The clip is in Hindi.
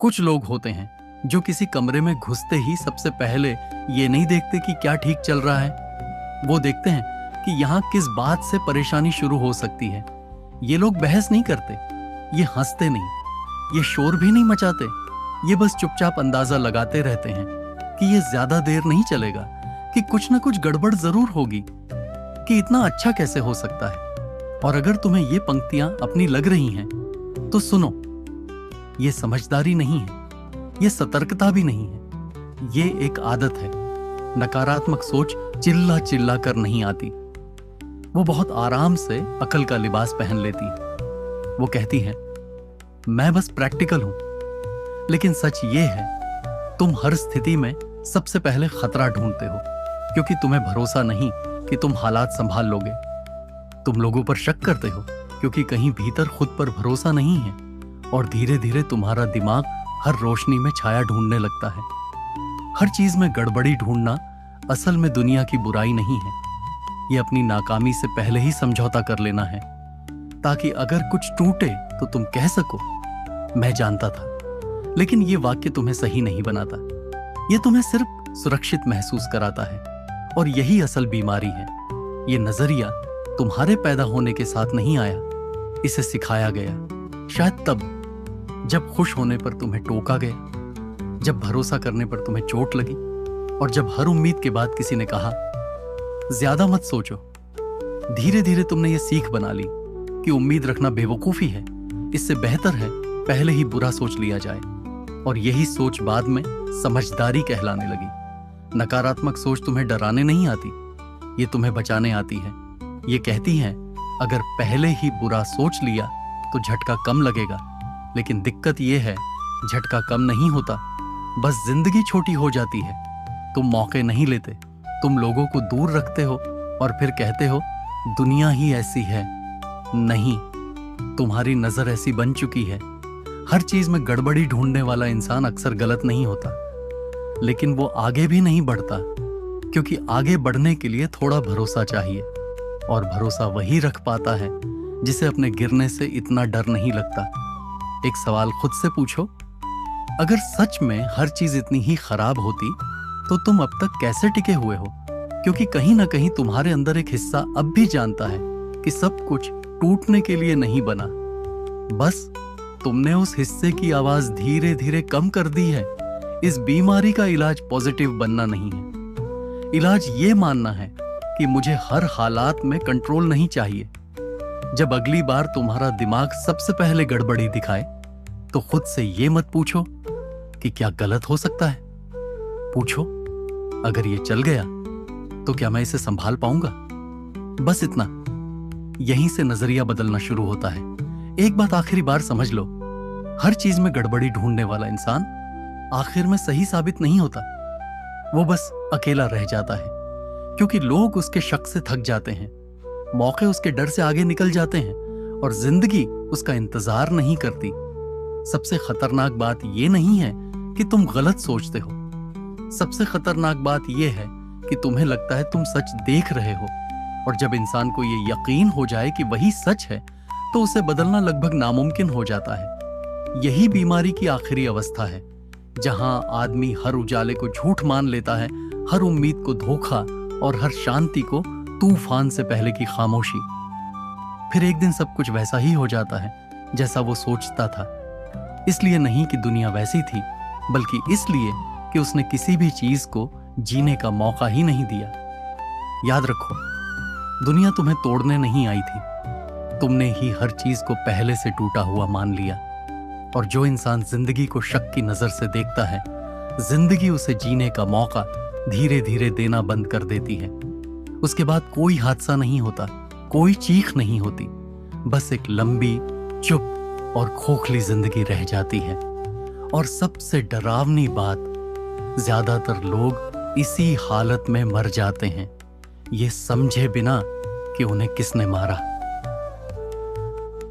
कुछ लोग होते हैं जो किसी कमरे में घुसते ही सबसे पहले ये नहीं देखते कि क्या ठीक चल रहा है, वो देखते हैं कि यहाँ किस बात से परेशानी शुरू हो सकती है। ये लोग बहस नहीं करते, ये हंसते नहीं, ये शोर भी नहीं मचाते, ये बस चुपचाप अंदाजा लगाते रहते हैं कि ये ज्यादा देर नहीं चलेगा, कि कुछ ना कुछ गड़बड़ जरूर होगी, कि इतना अच्छा कैसे हो सकता है। और अगर तुम्हें ये पंक्तियां अपनी लग रही हैं तो सुनो, ये समझदारी नहीं है, ये सतर्कता भी नहीं है, ये एक आदत है। नकारात्मक सोच चिल्ला चिल्ला कर नहीं आती, वो बहुत आराम से अकल का लिबास पहन लेती है। वो कहती है मैं बस प्रैक्टिकल हूं। लेकिन सच ये है, तुम हर स्थिति में सबसे पहले खतरा ढूंढते हो, क्योंकि तुम्हें भरोसा नहीं कि तुम हालात संभाल लोगे। तुम लोगों पर शक करते हो क्योंकि कहीं भीतर खुद पर भरोसा नहीं है, और धीरे धीरे तुम्हारा दिमाग हर रोशनी में छाया ढूंढने लगता है। हर चीज में गड़बड़ी ढूंढना असल में दुनिया की बुराई नहीं है, ये अपनी नाकामी से पहले ही समझौता कर लेना है, ताकि अगर कुछ टूटे तो तुम कह सको मैं जानता था। लेकिन ये वाक्य तुम्हें सही नहीं बनाता, ये तुम्हें सिर्फ सुरक्षित महसूस कराता है, और यही असल बीमारी है। ये नजरिया तुम्हारे पैदा होने के साथ नहीं आया, इसे सिखाया गया, शायद तब जब खुश होने पर तुम्हें टोका गया, जब भरोसा करने पर तुम्हें चोट लगी, और जब हर उम्मीद के बाद किसी ने कहा ज्यादा मत सोचो। धीरे धीरे तुमने ये सीख बना ली कि उम्मीद रखना बेवकूफी है, इससे बेहतर है पहले ही बुरा सोच लिया जाए, और यही सोच बाद में समझदारी कहलाने लगी। नकारात्मक सोच तुम्हें डराने नहीं आती, ये तुम्हें बचाने आती है। ये कहती है अगर पहले ही बुरा सोच लिया तो झटका कम लगेगा। लेकिन दिक्कत यह है, झटका कम नहीं होता, बस जिंदगी छोटी हो जाती है। तुम मौके नहीं लेते, तुम लोगों को दूर रखते हो, और फिर कहते हो दुनिया ही ऐसी है। नहीं, तुम्हारी नजर ऐसी बन चुकी है। हर चीज में गड़बड़ी ढूंढने वाला इंसान अक्सर गलत नहीं होता, लेकिन वो आगे भी नहीं बढ़ता, क्योंकि आगे बढ़ने के लिए थोड़ा भरोसा चाहिए, और भरोसा वही रख पाता है जिसे अपने गिरने से इतना डर नहीं लगता। एक सवाल खुद से पूछो, अगर सच में हर चीज इतनी ही खराब होती तो तुम अब तक कैसे टिके हुए हो? क्योंकि कहीं ना कहीं तुम्हारे अंदर एक हिस्सा अब भी जानता है कि सब कुछ टूटने के लिए नहीं बना, बस तुमने उस हिस्से की आवाज धीरे धीरे कम कर दी है। इस बीमारी का इलाज पॉजिटिव बनना नहीं है, इलाज ये मानना है कि मुझे हर हालात में कंट्रोल नहीं चाहिए। जब अगली बार तुम्हारा दिमाग सबसे पहले गड़बड़ी दिखाए तो खुद से ये मत पूछो कि क्या गलत हो सकता है, पूछो अगर ये चल गया तो क्या मैं इसे संभाल पाऊंगा। बस इतना, यहीं से नजरिया बदलना शुरू होता है। एक बात आखिरी बार समझ लो, हर चीज में गड़बड़ी ढूंढने वाला इंसान आखिर में सही साबित नहीं होता, वो बस अकेला रह जाता है, क्योंकि लोग उसके शक से थक जाते हैं, मौके उसके डर से आगे निकल जाते हैं, और जिंदगी उसका इंतजार नहीं करती। सबसे खतरनाक बात यह नहीं है कि तुम गलत सोचते हो, सबसे खतरनाक बात यह है कि तुम्हें लगता है तुम सच देख रहे हो, और जब इंसान को यह यकीन हो जाए कि वही सच है तो उसे बदलना लगभग नामुमकिन हो जाता है। यही बीमारी की आखिरी अवस्था है, जहां आदमी हर उजाले को झूठ मान लेता है, हर उम्मीद को धोखा, और हर शांति को तूफान से पहले की खामोशी। फिर एक दिन सब कुछ वैसा ही हो जाता है जैसा वो सोचता था। इसलिए नहीं कि दुनिया वैसी थी, बल्कि इसलिए कि उसने किसी भी चीज को जीने का मौका ही नहीं दिया। याद रखो, दुनिया तुम्हें तोड़ने नहीं आई थी, तुमने ही हर चीज को पहले से टूटा हुआ मान लिया। और जो इंसान जिंदगी को शक की नजर से देखता है, जिंदगी उसे जीने का मौका धीरे धीरे देना बंद कर देती है। उसके बाद कोई हादसा नहीं होता, कोई चीख नहीं होती, बस एक लंबी, चुप और खोखली जिंदगी रह जाती है। और सबसे डरावनी बात, ज्यादातर लोग इसी हालत में मर जाते हैं, ये समझे बिना कि उन्हें किसने मारा।